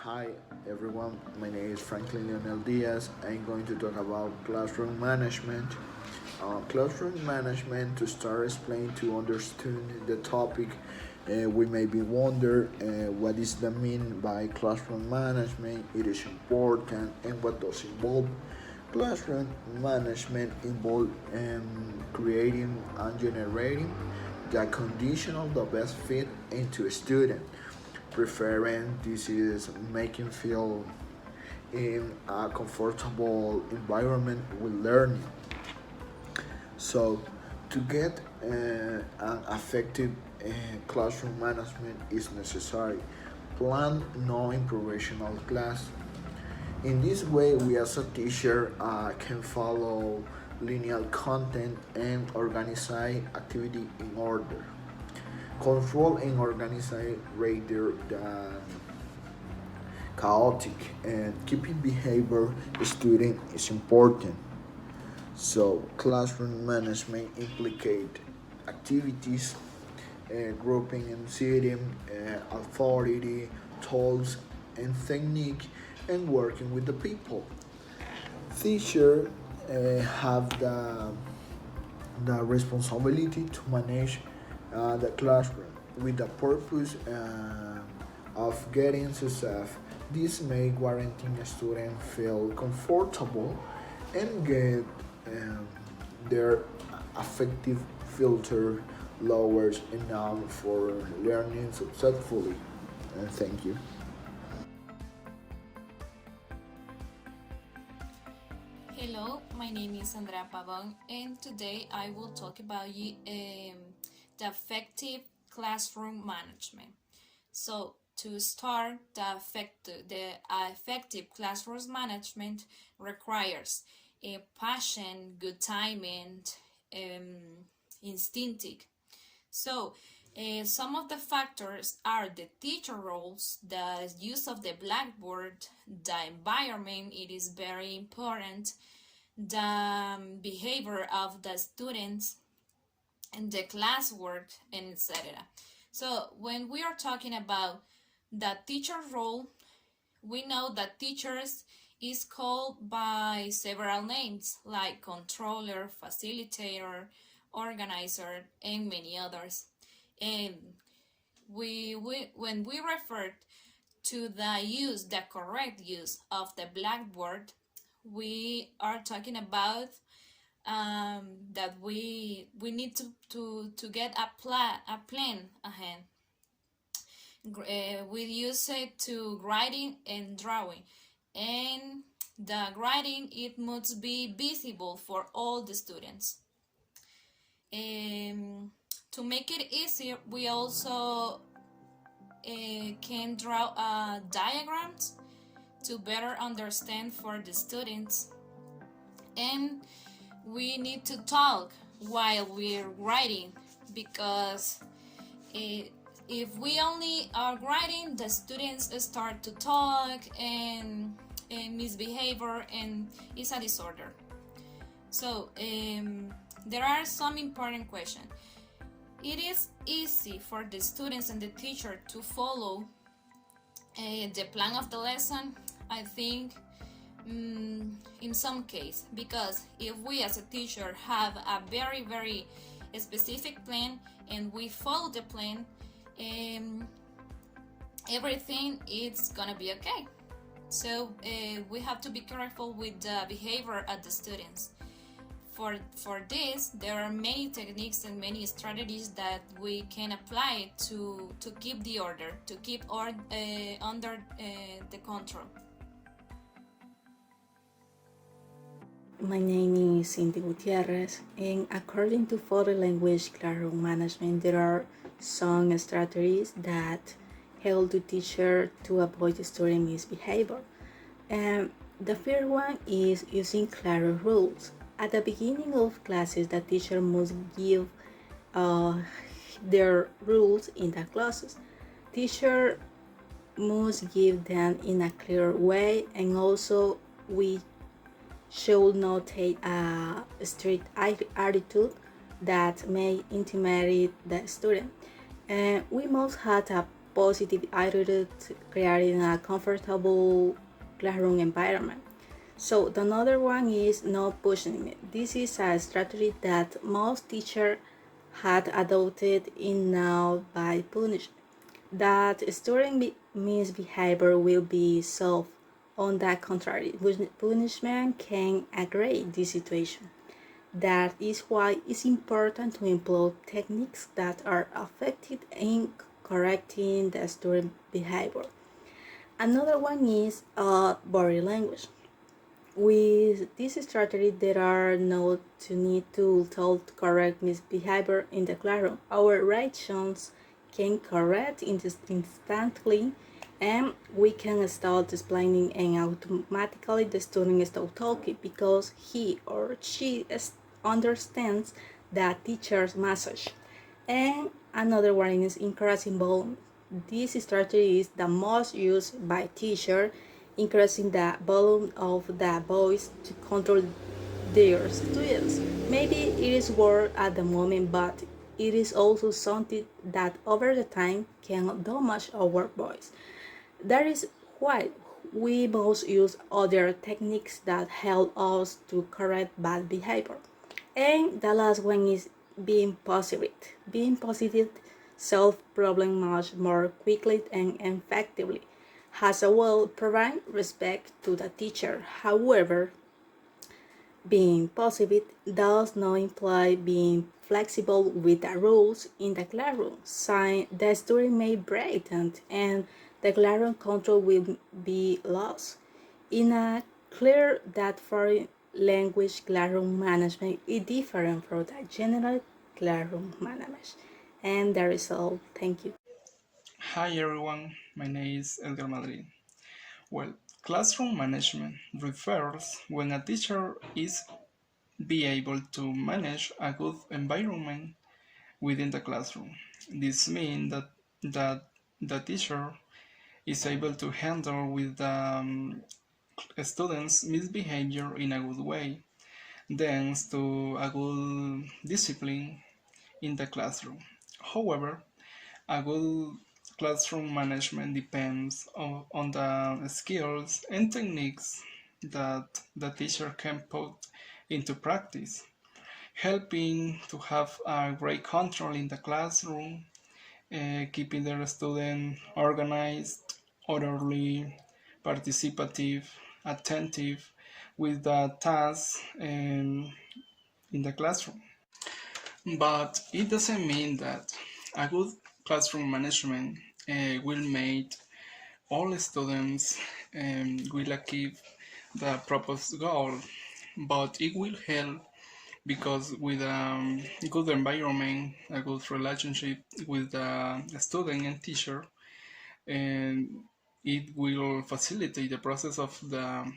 Hi everyone, my name is Franklin Leonel Diaz. I'm going to talk about classroom management. Classroom management, to start explaining to understand the topic, we may be wonder what is the mean by classroom management, it is important, and what does involve. Classroom management involve creating and generating the condition of the best fit into a student. Preferring this is making feel in a comfortable environment with learning. So, to get an effective classroom management is necessary. Plan no improvisational class. In this way, we as a teacher can follow linear content and organize activity in order. Control and organize rather than chaotic, and keeping behavior student is important. So classroom management implicate activities, grouping and setting, authority, tools and technique, and working with the people. Teacher have the responsibility to manage the classroom with the purpose of getting success. This may guarantee a student feel comfortable and get um, their affective filter lowers enough for learning successfully. And thank you. Hello, my name is Andrea Pavon, and today I will talk about the effective classroom management. So, to start, the effective classroom management requires a passion, good timing, instinctive. So, some of the factors are the teacher roles, the use of the blackboard, the environment, it is very important, the behavior of the students, and the classwork, and etc. So, when we are talking about the teacher role, we know that teachers is called by several names like controller, facilitator, organizer, and many others. And when we refer to the correct use of the blackboard, we are talking about that we need to get a plan ahead. We use it to writing and drawing, and the writing it must be visible for all the students. To make it easier, we also can draw diagrams to better understand for the students, and we need to talk while we're writing because it, if we only are writing, the students start to talk and misbehavior, and it's a disorder. So there are some important questions. It is easy for the students and the teacher to follow the plan of the lesson. I think in some case, because if we as a teacher have a very specific plan and we follow the plan, um, everything is gonna be okay. So we have to be careful with the behavior of the students. For this, there are many techniques and many strategies that we can apply to keep the order, to keep under the control. My name is Cindy Gutierrez, and according to foreign language classroom management, there are some strategies that help the teacher to avoid student misbehavior. And the first one is using clear rules. At the beginning of classes, the teacher must give uh, their rules in the classes. Teacher must give them in a clear way, and also we should not take a strict attitude that may intimidate the student. And we must have positive attitude, creating a comfortable classroom environment. So the another one is no punishment. This is a strategy that most teachers had adopted in now by punishment. That student misbehavior will be solved. On the contrary, punishment can aggravate the situation. That is why it's important to employ techniques that are effective in correcting the student behavior. Another one is body language. With this strategy, there are no to need to tell correct misbehavior in the classroom. Our reactions can correct instantly, and we can start explaining, and automatically the student start talking because he or she understands the teacher's message. And another one is increasing volume. This strategy is the most used by teachers, increasing the volume of the voice to control their students. Maybe it is word at the moment, but it is also something that over the time can damage our voice. That is why we must use other techniques that help us to correct bad behavior. And the last one is being positive. Being positive solves problems much more quickly and effectively. As well, provide respect to the teacher. However, being positive does not imply being flexible with the rules in the classroom. The student may break them and the classroom control will be lost. In a clear that foreign language classroom management is different from the general classroom management. And that is all. Thank you. Hi everyone, my name is Edgar Madrid. Well, classroom management refers when a teacher is be able to manage a good environment within the classroom. This means that the teacher is able to handle with the students' misbehavior in a good way, thanks to a good discipline in the classroom. However, a good classroom management depends on the skills and techniques that the teacher can put into practice, helping to have a great control in the classroom, keeping the student organized, orderly, participative, attentive with the tasks in the classroom. But it doesn't mean that a good classroom management will make all students will achieve the proposed goal, but it will help because with a good environment, a good relationship with the student and teacher, and it will facilitate the process of the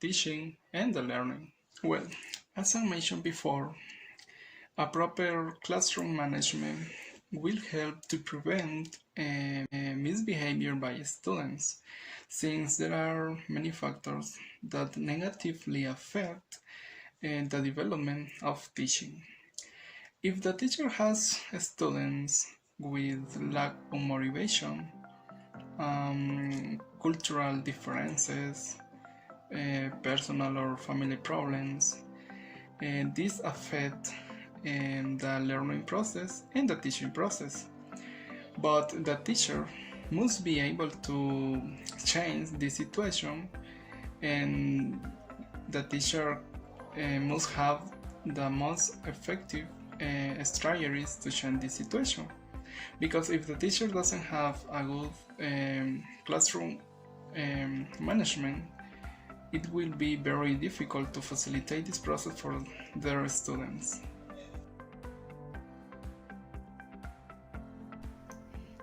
teaching and the learning. Well, as I mentioned before, a proper classroom management will help to prevent misbehavior by students, since there are many factors that negatively affect the development of teaching. If the teacher has students with lack of motivation, cultural differences, personal or family problems, these affect the learning process and the teaching process. But the teacher must be able to change the situation, and the teacher must have the most effective strategies to change the situation. Because if the teacher doesn't have a good classroom management, it will be very difficult to facilitate this process for their students.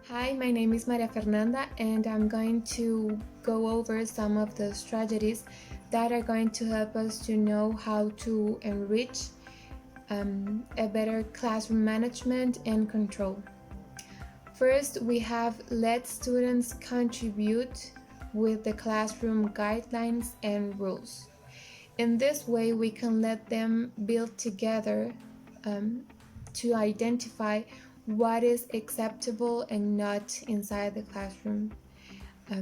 Hi, my name is Maria Fernanda, and I'm going to go over some of the strategies that are going to help us to know how to enrich a better classroom management and control. First, we have let students contribute with the classroom guidelines and rules. In this way, we can let them build together to identify what is acceptable and not inside the classroom.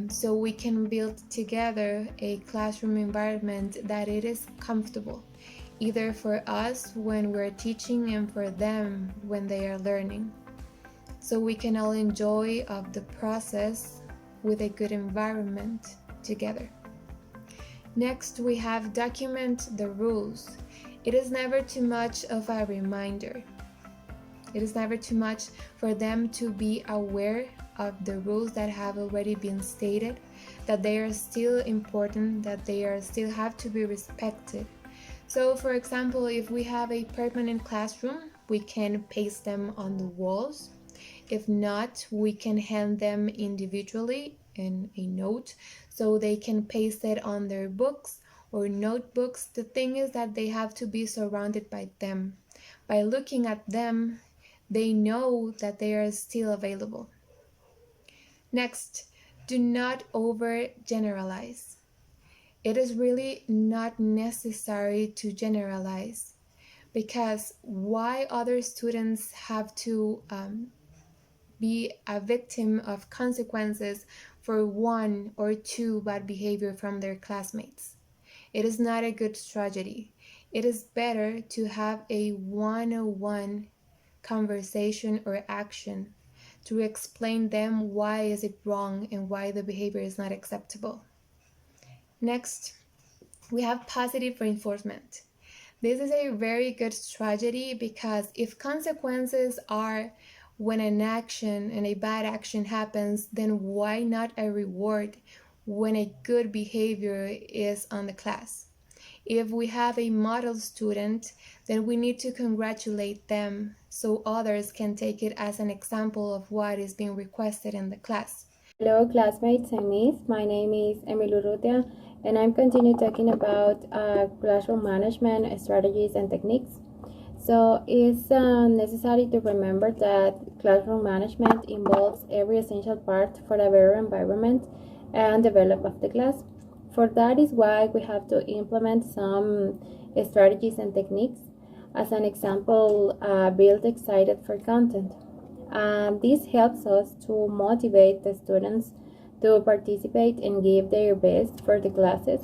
So we can build together a classroom environment that it is comfortable, either for us when we're teaching and for them when they are learning. So we can all enjoy of the process with a good environment together. Next, we have document the rules. It is never too much of a reminder. It is never too much for them to be aware of the rules that have already been stated, that they are still important, that they are still have to be respected. So for example, if we have a permanent classroom, we can paste them on the walls. If not, we can hand them individually in a note so they can paste it on their books or notebooks. The thing is that they have to be surrounded by them. By looking at them, they know that they are still available. Next, do not overgeneralize. It is really not necessary to generalize, because why other students have to be a victim of consequences for one or two bad behavior from their classmates? It is not a good strategy. It is better to have a one-on-one conversation or action to explain them why is it wrong and why the behavior is not acceptable. Next, we have positive reinforcement. This is a very good strategy because if consequences are when an action and a bad action happens, then why not a reward when a good behavior is on the class? If we have a model student, then we need to congratulate them so others can take it as an example of what is being requested in the class. Hello classmates and Miss, my name is Emily Urrutia and I'm continue talking about classroom management strategies and techniques. So it's necessary to remember that classroom management involves every essential part for a better environment and development of the class. For that is why we have to implement some strategies and techniques. As an example, build excited for content. This helps us to motivate the students to participate and give their best for the classes.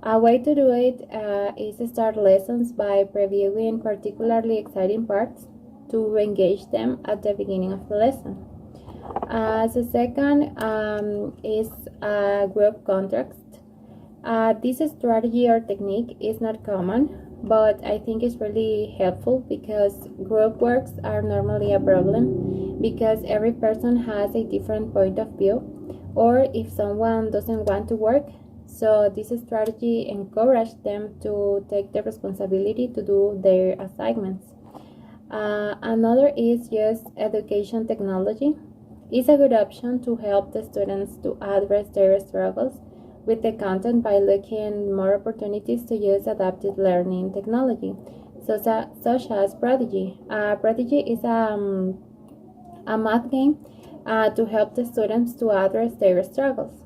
A way to do it is to start lessons by previewing particularly exciting parts to engage them at the beginning of the lesson. The second is group context. This strategy or technique is not common, but I think it's really helpful because group works are normally a problem because every person has a different point of view, or if someone doesn't want to work, so this strategy encourages them to take the responsibility to do their assignments. Another is just education technology. It's a good option to help the students to address their struggles with the content by looking more opportunities to use adaptive learning technology, such as Prodigy. Prodigy is a math game to help the students to address their struggles.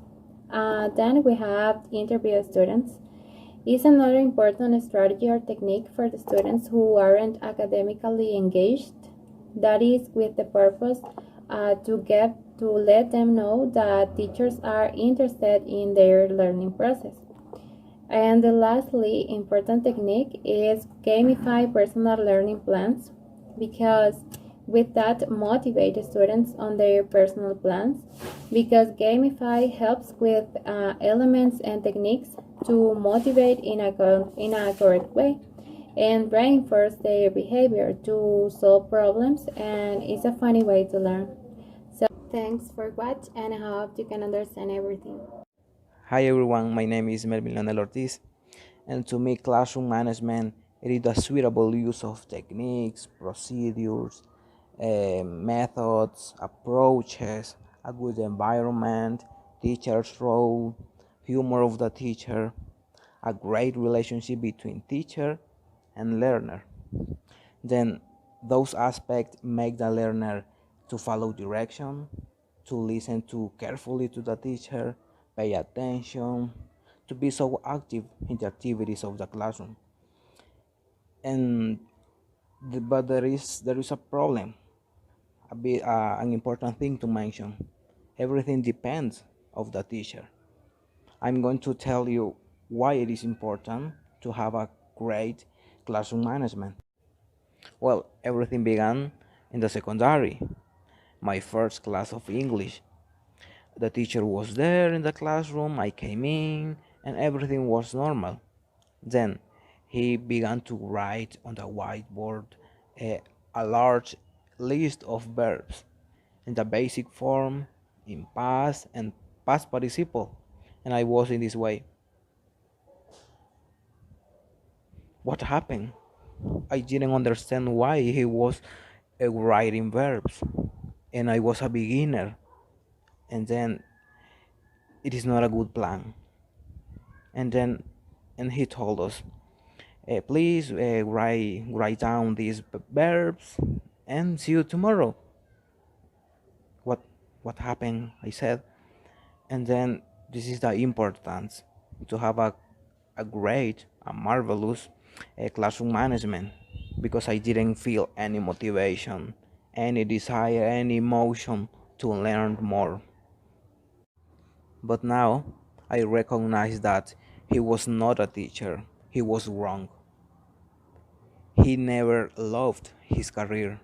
Then we have interview students. It's another important strategy or technique for the students who aren't academically engaged. That is with the purpose to let them know that teachers are interested in their learning process. And the lastly important technique is gamify personal learning plans, because with that motivate students on their personal plans, because gamify helps with elements and techniques to motivate in a correct way and reinforce their behavior to solve problems, and it's a funny way to learn. So thanks for watching and I hope you can understand everything. Hi everyone, my name is Melvin Leonel Ortiz, and to me, classroom management it is the suitable use of techniques, procedures, methods, approaches, a good environment, teacher's role, humor of the teacher, a great relationship between teacher and learner. Then those aspects make the learner to follow direction, to listen to carefully to the teacher, pay attention, to be so active in the activities of the classroom. And but there is a problem. an important thing to mention. Everything depends of the teacher. I'm going to tell you why it is important to have a great classroom management. Well, everything began in the secondary, my first class of English. The teacher was there in the classroom, I came in, and everything was normal. Then he began to write on the whiteboard a, a large list of verbs in the basic form, in past and past participle, and I was in this way. What happened? I didn't understand why he was writing verbs, and I was a beginner, and then it is not a good plan. And then, and he told us, please write down these verbs, and see you tomorrow. What what happened? I said, and then this is the importance to have a great, a marvelous classroom management, because I didn't feel any motivation, any desire, any emotion to learn more. But now I recognize that he was not a teacher, he was wrong. He never loved his career.